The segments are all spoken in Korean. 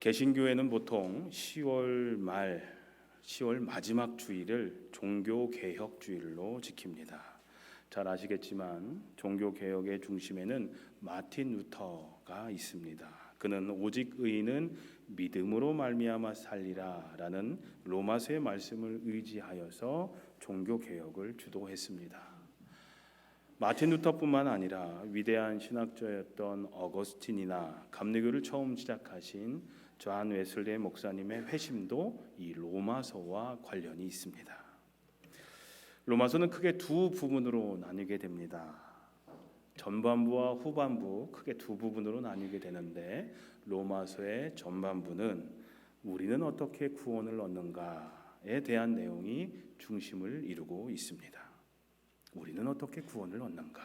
개신교회는 보통 10월 말, 10월 마지막 주일을 종교개혁주일로 지킵니다. 잘 아시겠지만 종교개혁의 중심에는 마틴 루터가 있습니다. 그는 오직 의인은 믿음으로 말미암아 살리라 라는 로마서의 말씀을 의지하여서 종교개혁을 주도했습니다. 마틴 루터뿐만 아니라 위대한 신학자였던 어거스틴이나 감리교를 처음 시작하신 존 웨슬리 목사님의 회심도 이 로마서와 관련이 있습니다. 로마서는 크게 두 부분으로 나뉘게 됩니다. 전반부와 후반부 크게 두 부분으로 나뉘게 되는데, 로마서의 전반부는 우리는 어떻게 구원을 얻는가에 대한 내용이 중심을 이루고 있습니다. 우리는 어떻게 구원을 얻는가?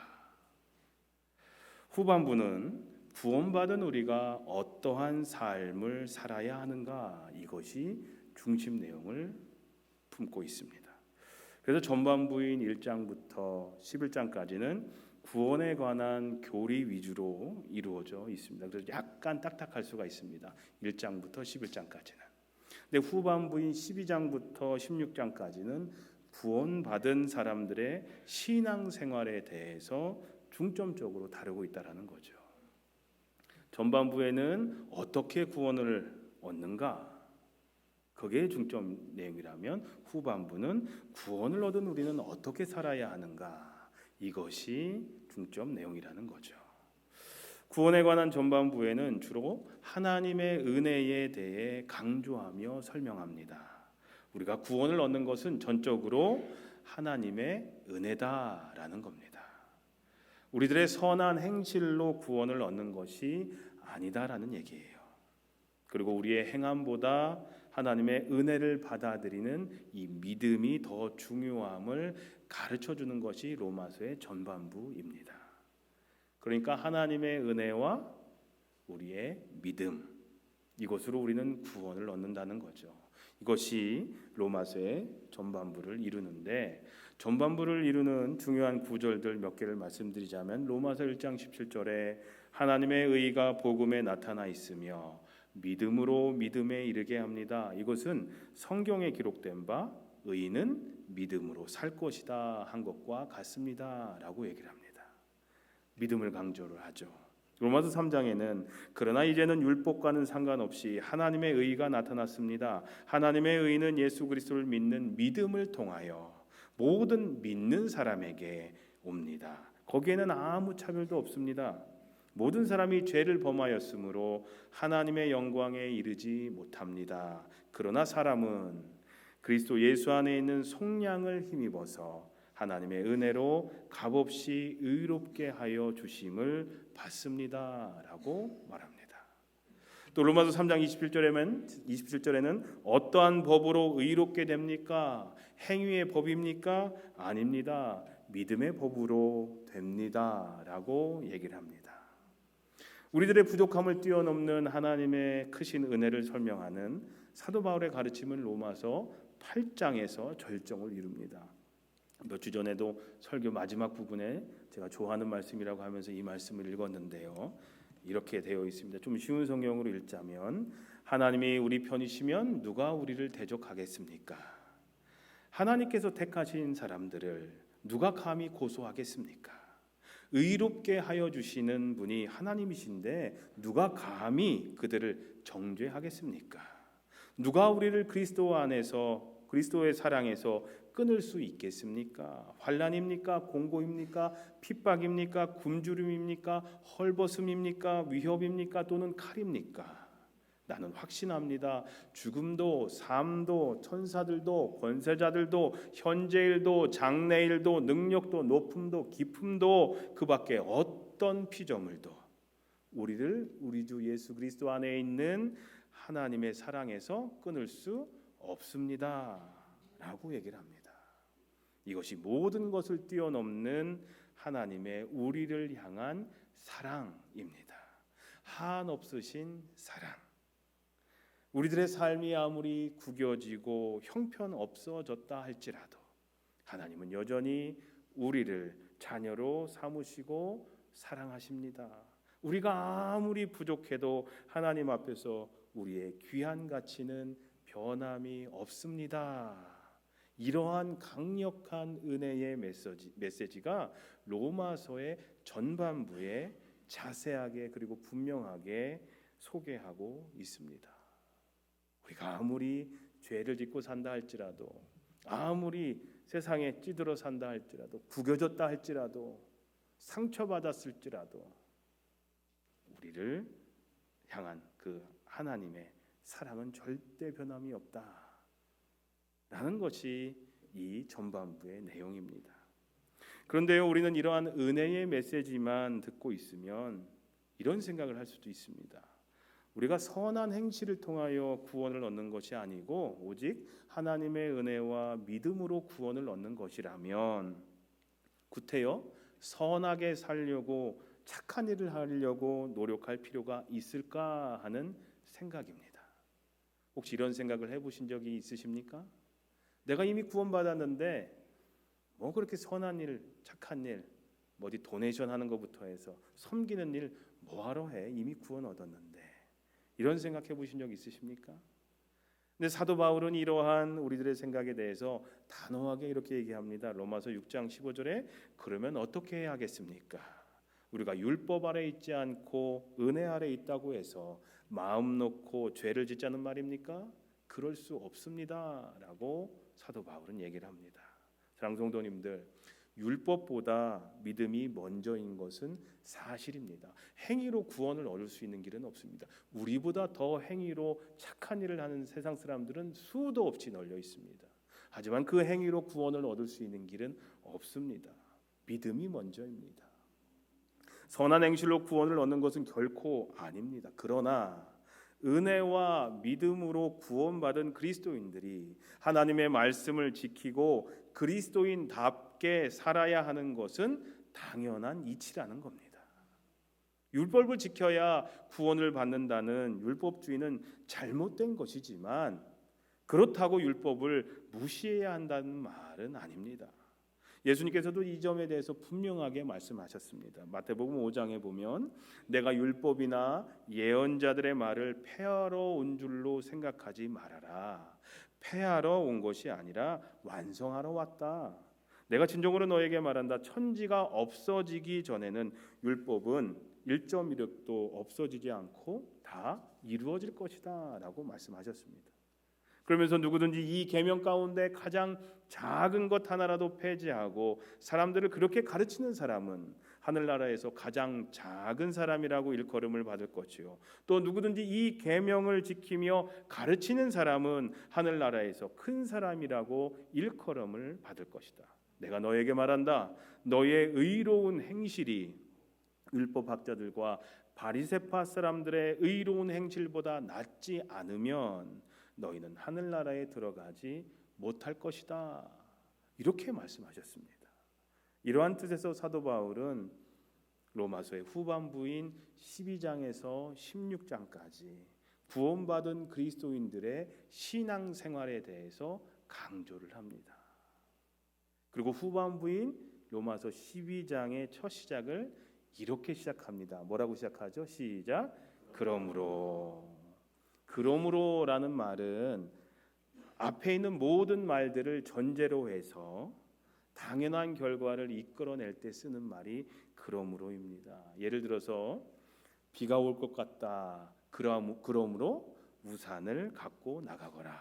후반부는 구원받은 우리가 어떠한 삶을 살아야 하는가, 이것이 중심 내용을 품고 있습니다. 그래서 전반부인 1장부터 11장까지는 구원에 관한 교리 위주로 이루어져 있습니다. 그래서 약간 딱딱할 수가 있습니다. 1장부터 11장까지는. 근데 후반부인 12장부터 16장까지는 구원받은 사람들의 신앙생활에 대해서 중점적으로 다루고 있다는 거죠. 전반부에는 어떻게 구원을 얻는가, 그게 중점 내용이라면 후반부는 구원을 얻은 우리는 어떻게 살아야 하는가, 이것이 중점 내용이라는 거죠. 구원에 관한 전반부에는 주로 하나님의 은혜에 대해 강조하며 설명합니다. 우리가 구원을 얻는 것은 전적으로 하나님의 은혜다라는 겁니다. 우리들의 선한 행실로 구원을 얻는 것이 아니다라는 얘기예요. 그리고 우리의 행함보다 하나님의 은혜를 받아들이는 이 믿음이 더 중요함을 가르쳐주는 것이 로마서의 전반부입니다. 그러니까 하나님의 은혜와 우리의 믿음, 이것으로 우리는 구원을 얻는다는 거죠. 이것이 로마서의 전반부를 이루는데, 전반부를 이루는 중요한 구절들 몇 개를 말씀드리자면, 로마서 1장 17절에 하나님의 의가 복음에 나타나 있으며 믿음으로 믿음에 이르게 합니다. 이것은 성경에 기록된 바 의인은 믿음으로 살 것이다 한 것과 같습니다 라고 얘기를 합니다. 믿음을 강조를 하죠. 로마서 3장에는 그러나 이제는 율법과는 상관없이 하나님의 의가 나타났습니다. 하나님의 의는 예수 그리스도를 믿는 믿음을 통하여 모든 믿는 사람에게 옵니다. 거기에는 아무 차별도 없습니다. 모든 사람이 죄를 범하였으므로 하나님의 영광에 이르지 못합니다. 그러나 사람은 그리스도 예수 안에 있는 속량을 힘입어서 하나님의 은혜로 값없이 의롭게 하여 주심을 받습니다 라고 말합니다. 또 로마서 3장 27절에는 어떠한 법으로 의롭게 됩니까? 행위의 법입니까? 아닙니다. 믿음의 법으로 됩니다 라고 얘기를 합니다. 우리들의 부족함을 뛰어넘는 하나님의 크신 은혜를 설명하는 사도 바울의 가르침은 로마서 8장에서 절정을 이룹니다. 몇 주 전에도 설교 마지막 부분에 제가 좋아하는 말씀이라고 하면서 이 말씀을 읽었는데요. 이렇게 되어 있습니다. 좀 쉬운 성경으로 읽자면, 하나님이 우리 편이시면 누가 우리를 대적하겠습니까? 하나님께서 택하신 사람들을 누가 감히 고소하겠습니까? 의롭게 하여 주시는 분이 하나님이신데 누가 감히 그들을 정죄하겠습니까? 누가 우리를 그리스도 안에서, 그리스도의 사랑에서 끊을 수 있겠습니까? 환난입니까? 공고입니까? 핍박입니까? 굶주림입니까? 헐벗음입니까? 위협입니까? 또는 칼입니까? 나는 확신합니다. 죽음도 삶도 천사들도 권세자들도 현재일도 장래일도 능력도 높음도 깊음도 그 밖에 어떤 피조물도 우리를 우리 주 예수 그리스도 안에 있는 하나님의 사랑에서 끊을 수 없습니다 라고 얘기를 합니다. 이것이 모든 것을 뛰어넘는 하나님의 우리를 향한 사랑입니다. 한없으신 사랑. 우리들의 삶이 아무리 구겨지고 형편없어졌다 할지라도 하나님은 여전히 우리를 자녀로 삼으시고 사랑하십니다. 우리가 아무리 부족해도 하나님 앞에서 우리의 귀한 가치는 변함이 없습니다. 이러한 강력한 은혜의 메시지가 로마서의 전반부에 자세하게 그리고 분명하게 소개하고 있습니다. 우리가 아무리 죄를 짓고 산다 할지라도, 아무리 세상에 찌들어 산다 할지라도, 구겨졌다 할지라도, 상처받았을지라도 우리를 향한 그 하나님의 사랑은 절대 변함이 없다 라는 것이 이 전반부의 내용입니다. 그런데요, 우리는 이러한 은혜의 메시지만 듣고 있으면 이런 생각을 할 수도 있습니다. 우리가 선한 행실을 통하여 구원을 얻는 것이 아니고 오직 하나님의 은혜와 믿음으로 구원을 얻는 것이라면 구태여 선하게 살려고 착한 일을 하려고 노력할 필요가 있을까 하는 생각입니다. 혹시 이런 생각을 해보신 적이 있으십니까? 내가 이미 구원받았는데 뭐 그렇게 선한 일, 착한 일, 뭐 어디 도네이션 하는 것부터 해서 섬기는 일 뭐하러 해? 이미 구원 얻었는데. 이런 생각 해보신 적 있으십니까? 근데 사도 바울은 이러한 우리들의 생각에 대해서 단호하게 이렇게 얘기합니다. 로마서 6장 15절에 그러면 어떻게 해야 하겠습니까? 우리가 율법 아래 있지 않고 은혜 아래 있다고 해서 마음 놓고 죄를 짓자는 말입니까? 그럴 수 없습니다 라고 사도 바울은 얘기를 합니다. 사랑하는 성도님들, 율법보다 믿음이 먼저인 것은 사실입니다. 행위로 구원을 얻을 수 있는 길은 없습니다. 우리보다 더 행위로 착한 일을 하는 세상 사람들은 수도 없이 널려 있습니다. 하지만 그 행위로 구원을 얻을 수 있는 길은 없습니다. 믿음이 먼저입니다. 선한 행실로 구원을 얻는 것은 결코 아닙니다. 그러나 은혜와 믿음으로 구원받은 그리스도인들이 하나님의 말씀을 지키고 그리스도인답게 살아야 하는 것은 당연한 이치라는 겁니다. 율법을 지켜야 구원을 받는다는 율법주의는 잘못된 것이지만 그렇다고 율법을 무시해야 한다는 말은 아닙니다. 예수님께서도 이 점에 대해서 분명하게 말씀하셨습니다. 마태복음 5장에 보면 내가 율법이나 예언자들의 말을 폐하러 온 줄로 생각하지 말아라. 폐하러 온 것이 아니라 완성하러 왔다. 내가 진정으로 너에게 말한다. 천지가 없어지기 전에는 율법은 1.1획도 없어지지 않고 다 이루어질 것이다 라고 말씀하셨습니다. 그러면서 누구든지 이 계명 가운데 가장 작은 것 하나라도 폐지하고 사람들을 그렇게 가르치는 사람은 하늘나라에서 가장 작은 사람이라고 일컬음을 받을 것이요 또 누구든지 이 계명을 지키며 가르치는 사람은 하늘나라에서 큰 사람이라고 일컬음을 받을 것이다. 내가 너에게 말한다. 너의 의로운 행실이 율법학자들과 바리새파 사람들의 의로운 행실보다 낫지 않으면 너희는 하늘나라에 들어가지 못할 것이다. 이렇게 말씀하셨습니다. 이러한 뜻에서 사도 바울은 로마서의 후반부인 12장에서 16장까지 구원받은 그리스도인들의 신앙생활에 대해서 강조를 합니다. 그리고 후반부인 로마서 12장의 첫 시작을 이렇게 시작합니다. 뭐라고 시작하죠? 시작. 그러므로라는 말은 앞에 있는 모든 말들을 전제로 해서 당연한 결과를 이끌어낼 때 쓰는 말이 그러므로입니다. 예를 들어서 비가 올 것 같다. 그러므로 우산을 갖고 나가거라.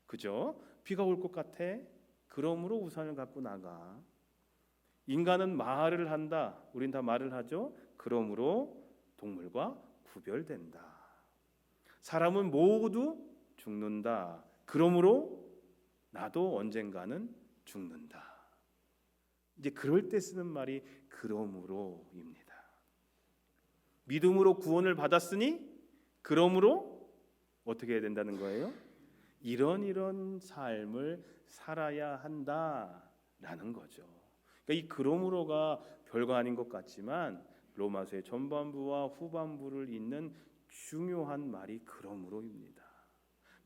그죠? 비가 올 것 같아. 그러므로 우산을 갖고 나가. 인간은 말을 한다. 우린 다 말을 하죠. 그러므로 동물과 구별된다. 사람은 모두 죽는다. 그러므로 나도 언젠가는 죽는다. 이제 그럴 때 쓰는 말이 그러므로입니다. 믿음으로 구원을 받았으니 그러므로 어떻게 해야 된다는 거예요? 이런 삶을 살아야 한다라는 거죠. 그러니까 이 그러므로가 별거 아닌 것 같지만 로마서의 전반부와 후반부를 잇는 중요한 말이 그러므로입니다.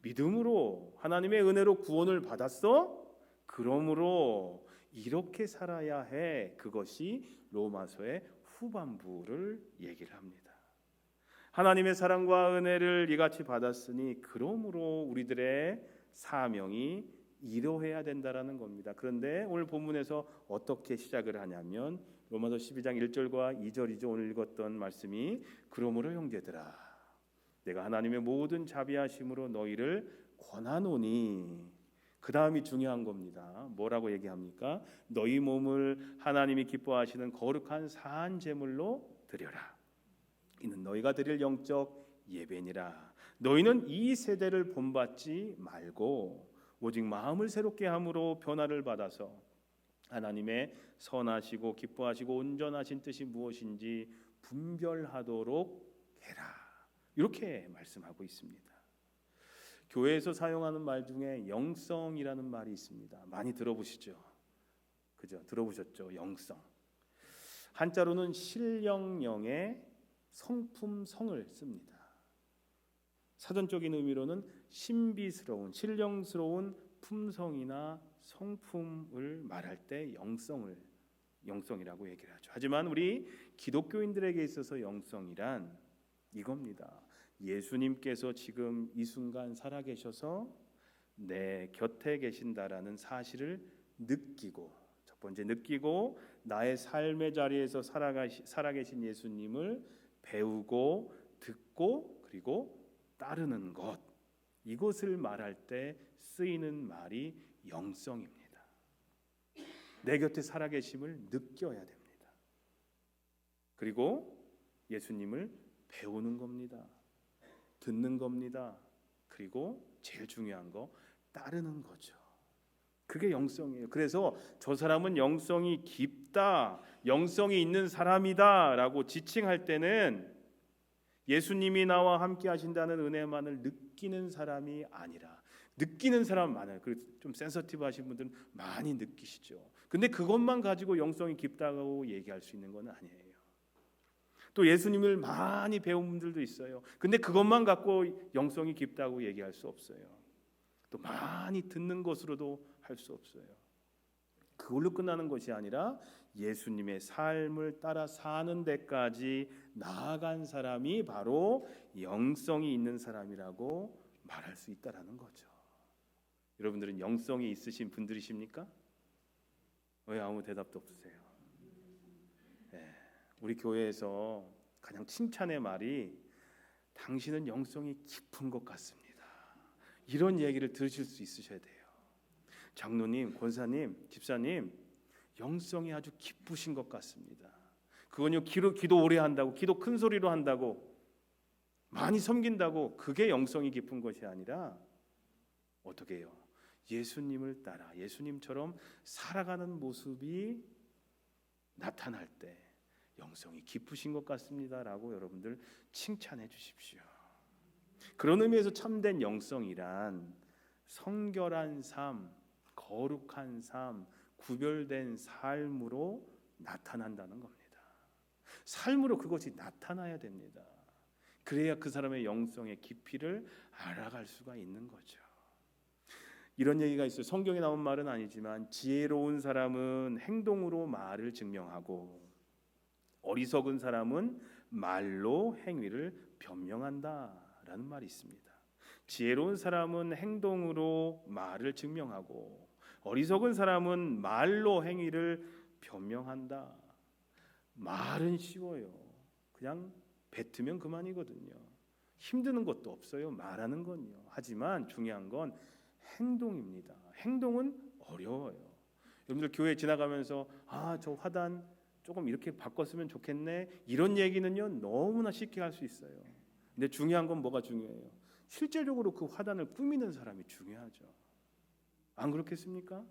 믿음으로 하나님의 은혜로 구원을 받았어? 그러므로 이렇게 살아야 해. 그것이 로마서의 후반부를 얘기를 합니다. 하나님의 사랑과 은혜를 이같이 받았으니 그러므로 우리들의 사명이 이루어야 된다라는 겁니다. 그런데 오늘 본문에서 어떻게 시작을 하냐면 로마서 12장 1절과 2절이죠. 오늘 읽었던 말씀이 그러므로 형제들아 내가 하나님의 모든 자비하심으로 너희를 권하노니 그 다음이 중요한 겁니다. 뭐라고 얘기합니까? 너희 몸을 하나님이 기뻐하시는 거룩한 산 제물로 드려라. 이는 너희가 드릴 영적 예배니라. 너희는 이 세대를 본받지 말고 오직 마음을 새롭게 함으로 변화를 받아서 하나님의 선하시고 기뻐하시고 온전하신 뜻이 무엇인지 분별하도록 해라. 이렇게 말씀하고 있습니다. 교회에서 사용하는 말 중에 영성이라는 말이 있습니다. 많이 들어보시죠? 그죠? 들어보셨죠? 영성. 한자로는 신령령의 성품성을 씁니다. 사전적인 의미로는 신비스러운, 신령스러운 품성이나 성품을 말할 때 영성이라고 얘기를 하죠. 하지만 우리 기독교인들에게 있어서 영성이란 이겁니다. 예수님께서 지금 이 순간 살아계셔서 내 곁에 계신다라는 사실을 느끼고, 첫 번째 느끼고 나의 삶의 자리에서 살아계신 예수님을 배우고 듣고 그리고 따르는 것, 이것을 말할 때 쓰이는 말이 영성입니다. 내 곁에 살아계심을 느껴야 됩니다. 그리고 예수님을 배우는 겁니다. 듣는 겁니다. 그리고 제일 중요한 거 따르는 거죠. 그게 영성이에요. 그래서 저 사람은 영성이 깊다, 영성이 있는 사람이다 라고 지칭할 때는 예수님이 나와 함께 하신다는 은혜만을 느끼는 사람이 아니라, 느끼는 사람만을, 좀 센서티브 하신 분들은 많이 느끼시죠. 근데 그것만 가지고 영성이 깊다고 얘기할 수 있는 건 아니에요. 또 예수님을 많이 배운 분들도 있어요. 근데 그것만 갖고 영성이 깊다고 얘기할 수 없어요. 또 많이 듣는 것으로도 할 수 없어요. 그걸로 끝나는 것이 아니라 예수님의 삶을 따라 사는 데까지 나아간 사람이 바로 영성이 있는 사람이라고 말할 수 있다라는 거죠. 여러분들은 영성이 있으신 분들이십니까? 왜 아무 대답도 없으세요? 네, 우리 교회에서 가장 칭찬의 말이 당신은 영성이 깊은 것 같습니다. 이런 얘기를 들으실 수 있으셔야 돼요. 장로님, 권사님, 집사님, 영성이 아주 깊으신 것 같습니다. 그건요, 기도 오래 한다고, 기도 큰 소리로 한다고, 많이 섬긴다고 그게 영성이 깊은 것이 아니라 어떻게 해요? 예수님을 따라 예수님처럼 살아가는 모습이 나타날 때 영성이 깊으신 것 같습니다라고 여러분들 칭찬해 주십시오. 그런 의미에서 참된 영성이란 성결한 삶, 거룩한 삶, 구별된 삶으로 나타난다는 겁니다. 삶으로 그것이 나타나야 됩니다. 그래야 그 사람의 영성의 깊이를 알아갈 수가 있는 거죠. 이런 얘기가 있어요. 성경에 나온 말은 아니지만 지혜로운 사람은 행동으로 말을 증명하고 어리석은 사람은 말로 행위를 변명한다라는 말이 있습니다. 지혜로운 사람은 행동으로 말을 증명하고 어리석은 사람은 말로 행위를 변명한다. 말은 쉬워요. 그냥 뱉으면 그만이거든요. 힘드는 것도 없어요. 말하는 건요. 하지만 중요한 건 행동입니다. 행동은 어려워요. 여러분들 교회 지나가면서 저 화단 조금 이렇게 바꿨으면 좋겠네, 이런 얘기는요 너무나 쉽게 할 수 있어요. 근데 중요한 건 뭐가 중요해요? 실제적으로 그 화단을 꾸미는 사람이 중요하죠. 안 그렇겠습니까?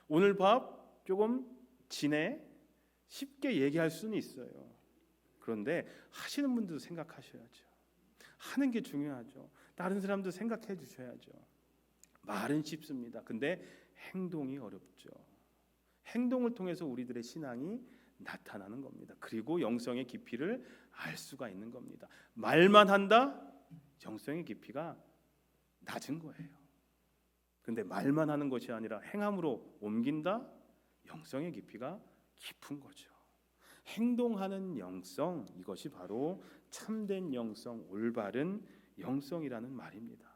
오늘 밥 조금 진해, 쉽게 얘기할 수는 있어요. 그런데 하시는 분들도 생각하셔야죠. 하는 게 중요하죠. 다른 사람도 생각해 주셔야죠. 말은 쉽습니다. 근데 행동이 어렵죠. 행동을 통해서 우리들의 신앙이 나타나는 겁니다. 그리고 영성의 깊이를 알 수가 있는 겁니다. 말만 한다? 영성의 깊이가 낮은 거예요. 근데 말만 하는 것이 아니라 행함으로 옮긴다? 영성의 깊이가 깊은 거죠. 행동하는 영성, 이것이 바로 참된 영성, 올바른 영성이라는 말입니다.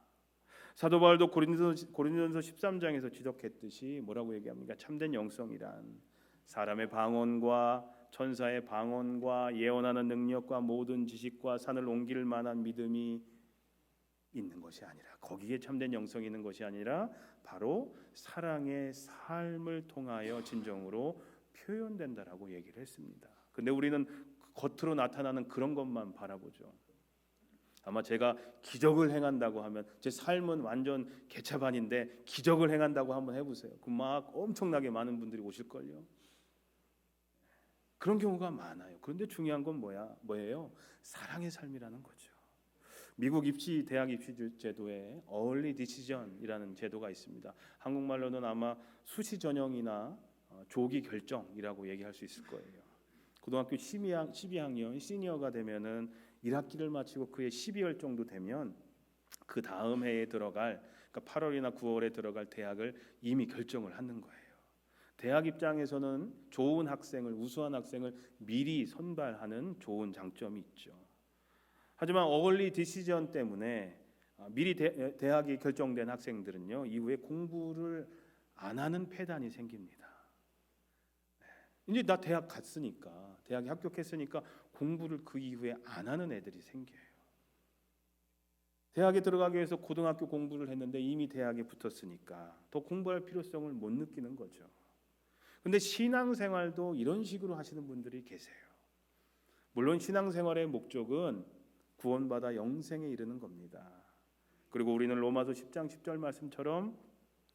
사도 바울도 고린도전서 13장에서 지적했듯이 뭐라고 얘기합니까? 참된 영성이란 사람의 방언과 천사의 방언과 예언하는 능력과 모든 지식과 산을 옮길 만한 믿음이 있는 것이 아니라, 거기에 참된 영성이 있는 것이 아니라 바로 사랑의 삶을 통하여 진정으로 표현된다라고 얘기를 했습니다. 근데 우리는 겉으로 나타나는 그런 것만 바라보죠. 아마 제가 기적을 행한다고 하면, 제 삶은 완전 개차반인데 기적을 행한다고 한번 해보세요. 그럼 막 엄청나게 많은 분들이 오실걸요. 그런 경우가 많아요. 그런데 중요한 건 뭐예요? 사랑의 삶이라는 거죠. 미국 대학 입시 제도에 early decision이라는 제도가 있습니다. 한국말로는 아마 수시 전형이나 조기 결정이라고 얘기할 수 있을 거예요. 고등학교 12학년 시니어가 되면은 1학기를 마치고 그해 12월 정도 되면 그 다음 해에 들어갈, 그러니까 8월이나 9월에 들어갈 대학을 이미 결정을 하는 거예요. 대학 입장에서는 좋은 학생을, 우수한 학생을 미리 선발하는 좋은 장점이 있죠. 하지만 어글리 디시전 때문에 미리 대학이 결정된 학생들은요, 이후에 공부를 안 하는 폐단이 생깁니다. 이제 나 대학 갔으니까, 대학에 합격했으니까 공부를 그 이후에 안 하는 애들이 생겨요. 대학에 들어가기 위해서 고등학교 공부를 했는데 이미 대학에 붙었으니까 더 공부할 필요성을 못 느끼는 거죠. 근데 신앙생활도 이런 식으로 하시는 분들이 계세요. 물론 신앙생활의 목적은 구원받아 영생에 이르는 겁니다. 그리고 우리는 로마서 10장 10절 말씀처럼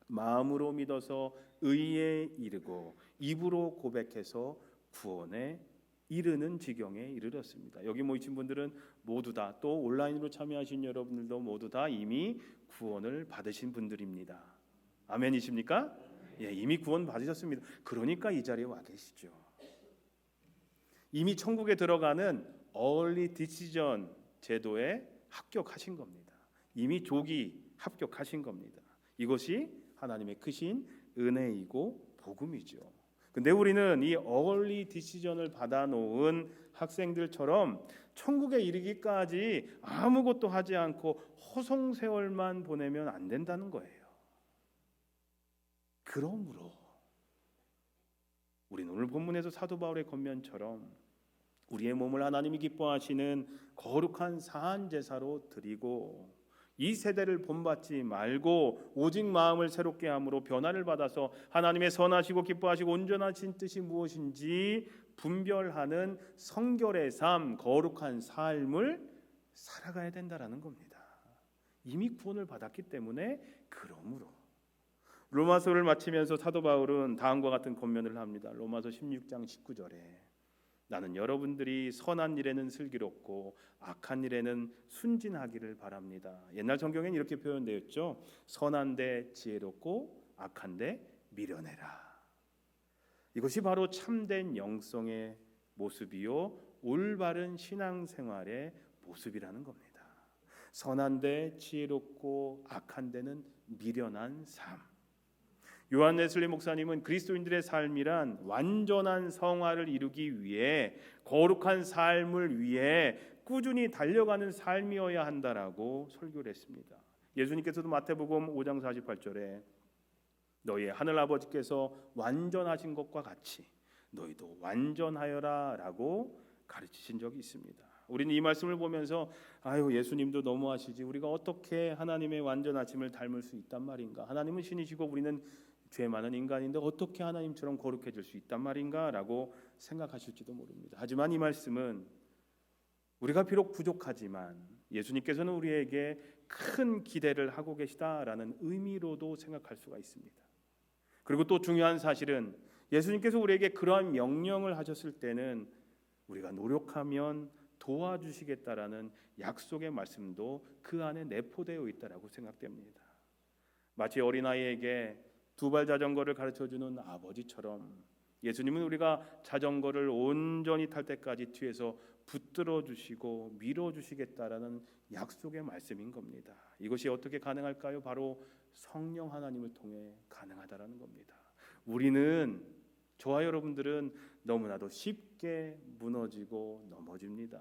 마음으로 믿어서 의에 이르고 입으로 고백해서 구원에 이르는 지경에 이르렀습니다. 여기 모이신 분들은 모두 다, 또 온라인으로 참여하신 여러분들도 모두 다 이미 구원을 받으신 분들입니다. 아멘이십니까? 예, 이미 구원 받으셨습니다. 그러니까 이 자리에 와 계시죠. 이미 천국에 들어가는 early decision 제도에 합격하신 겁니다. 이미 조기 합격하신 겁니다. 이것이 하나님의 크신 은혜이고 복음이죠. 근데 우리는 이 early decision을 받아놓은 학생들처럼 천국에 이르기까지 아무것도 하지 않고 허송세월만 보내면 안 된다는 거예요. 그러므로 우리는 오늘 본문에서 사도 바울의 권면처럼 우리의 몸을 하나님이 기뻐하시는 거룩한 사한 제사로 드리고, 이 세대를 본받지 말고 오직 마음을 새롭게 함으로 변화를 받아서 하나님의 선하시고 기뻐하시고 온전하신 뜻이 무엇인지 분별하는 성결의 삶, 거룩한 삶을 살아가야 된다라는 겁니다. 이미 구원을 받았기 때문에. 그러므로 로마서를 마치면서 사도 바울은 다음과 같은 권면을 합니다. 로마서 16장 19절에 나는 여러분들이 선한 일에는 슬기롭고 악한 일에는 순진하기를 바랍니다. 옛날 성경에는 이렇게 표현되어 있죠. 선한데 지혜롭고 악한데 미련해라. 이것이 바로 참된 영성의 모습이요 올바른 신앙생활의 모습이라는 겁니다. 선한데 지혜롭고 악한데는 미련한 삶. 요한 웨슬리 목사님은 그리스도인들의 삶이란 완전한 성화를 이루기 위해, 거룩한 삶을 위해 꾸준히 달려가는 삶이어야 한다라고 설교를 했습니다. 예수님께서도 마태복음 5장 48절에 너희의 하늘 아버지께서 완전하신 것과 같이 너희도 완전하여라 라고 가르치신 적이 있습니다. 우리는 이 말씀을 보면서 예수님도 너무하시지, 우리가 어떻게 하나님의 완전하심을 닮을 수 있단 말인가, 하나님은 신이시고 우리는 죄 많은 인간인데 어떻게 하나님처럼 거룩해질 수 있단 말인가 라고 생각하실지도 모릅니다. 하지만 이 말씀은 우리가 비록 부족하지만 예수님께서는 우리에게 큰 기대를 하고 계시다라는 의미로도 생각할 수가 있습니다. 그리고 또 중요한 사실은 예수님께서 우리에게 그러한 명령을 하셨을 때는 우리가 노력하면 도와주시겠다라는 약속의 말씀도 그 안에 내포되어 있다라고 생각됩니다. 마치 어린아이에게 두발 자전거를 가르쳐주는 아버지처럼 예수님은 우리가 자전거를 온전히 탈 때까지 뒤에서 붙들어 주시고 밀어 주시겠다라는 약속의 말씀인 겁니다. 이것이 어떻게 가능할까요? 바로 성령 하나님을 통해 가능하다라는 겁니다. 우리는, 저와 여러분들은 너무나도 쉽게 무너지고 넘어집니다.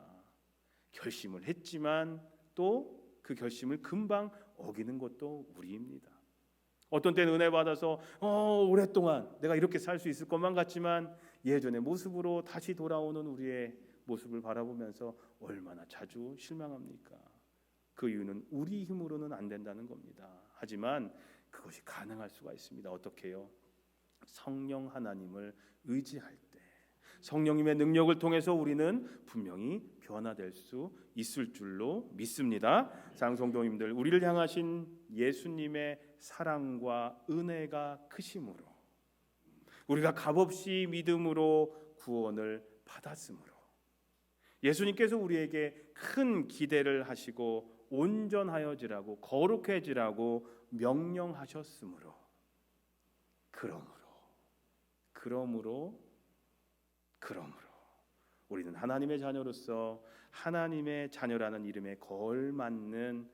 결심을 했지만 또 그 결심을 금방 어기는 것도 우리입니다. 어떤 때는 은혜 받아서 오랫동안 내가 이렇게 살 수 있을 것만 같지만 예전의 모습으로 다시 돌아오는 우리의 모습을 바라보면서 얼마나 자주 실망합니까? 그 이유는 우리 힘으로는 안 된다는 겁니다. 하지만 그것이 가능할 수가 있습니다. 어떻게요? 성령 하나님을 의지할 때, 성령님의 능력을 통해서 우리는 분명히 변화될 수 있을 줄로 믿습니다. 장성도님들, 우리를 향하신 예수님의 사랑과 은혜가 크심으로, 우리가 값없이 믿음으로 구원을 받았으므로, 예수님께서 우리에게 큰 기대를 하시고 온전하여지라고, 거룩해지라고 명령하셨으므로, 그러므로 우리는 하나님의 자녀로서 하나님의 자녀라는 이름에 걸맞는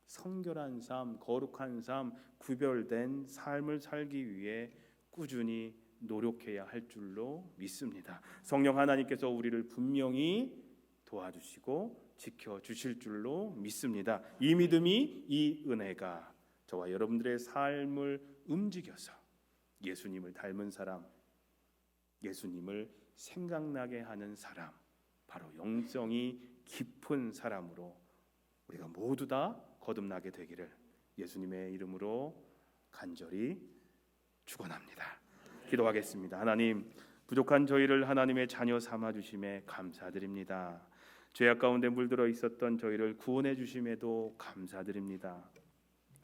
성결한 삶, 거룩한 삶, 구별된 삶을 살기 위해 꾸준히 노력해야 할 줄로 믿습니다. 성령 하나님께서 우리를 분명히 도와주시고 지켜주실 줄로 믿습니다. 이 믿음이, 이 은혜가 저와 여러분들의 삶을 움직여서 예수님을 닮은 사람, 예수님을 생각나게 하는 사람, 바로 영성이 깊은 사람으로 우리가 모두 다 거듭나게 되기를 예수님의 이름으로 간절히 축원합니다. 기도하겠습니다. 하나님, 부족한 저희를 하나님의 자녀 삼아 주심에 감사드립니다. 죄악 가운데 물들어 있었던 저희를 구원해 주심에도 감사드립니다.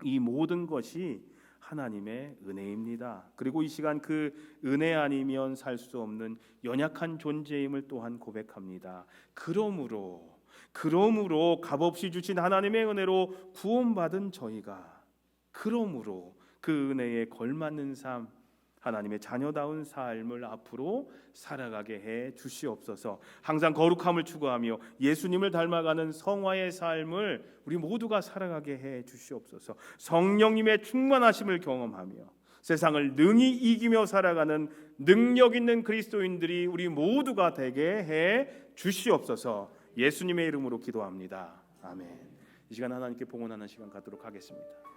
이 모든 것이 하나님의 은혜입니다. 그리고 이 시간 그 은혜 아니면 살 수 없는 연약한 존재임을 또한 고백합니다. 그러므로 값없이 주신 하나님의 은혜로 구원받은 저희가, 그러므로 그 은혜에 걸맞는 삶, 하나님의 자녀다운 삶을 앞으로 살아가게 해 주시옵소서. 항상 거룩함을 추구하며 예수님을 닮아가는 성화의 삶을 우리 모두가 살아가게 해 주시옵소서. 성령님의 충만하심을 경험하며 세상을 능히 이기며 살아가는 능력 있는 그리스도인들이 우리 모두가 되게 해 주시옵소서. 예수님의 이름으로 기도합니다. 아멘. 이 시간 하나님께 봉헌하는 시간 갖도록 하겠습니다.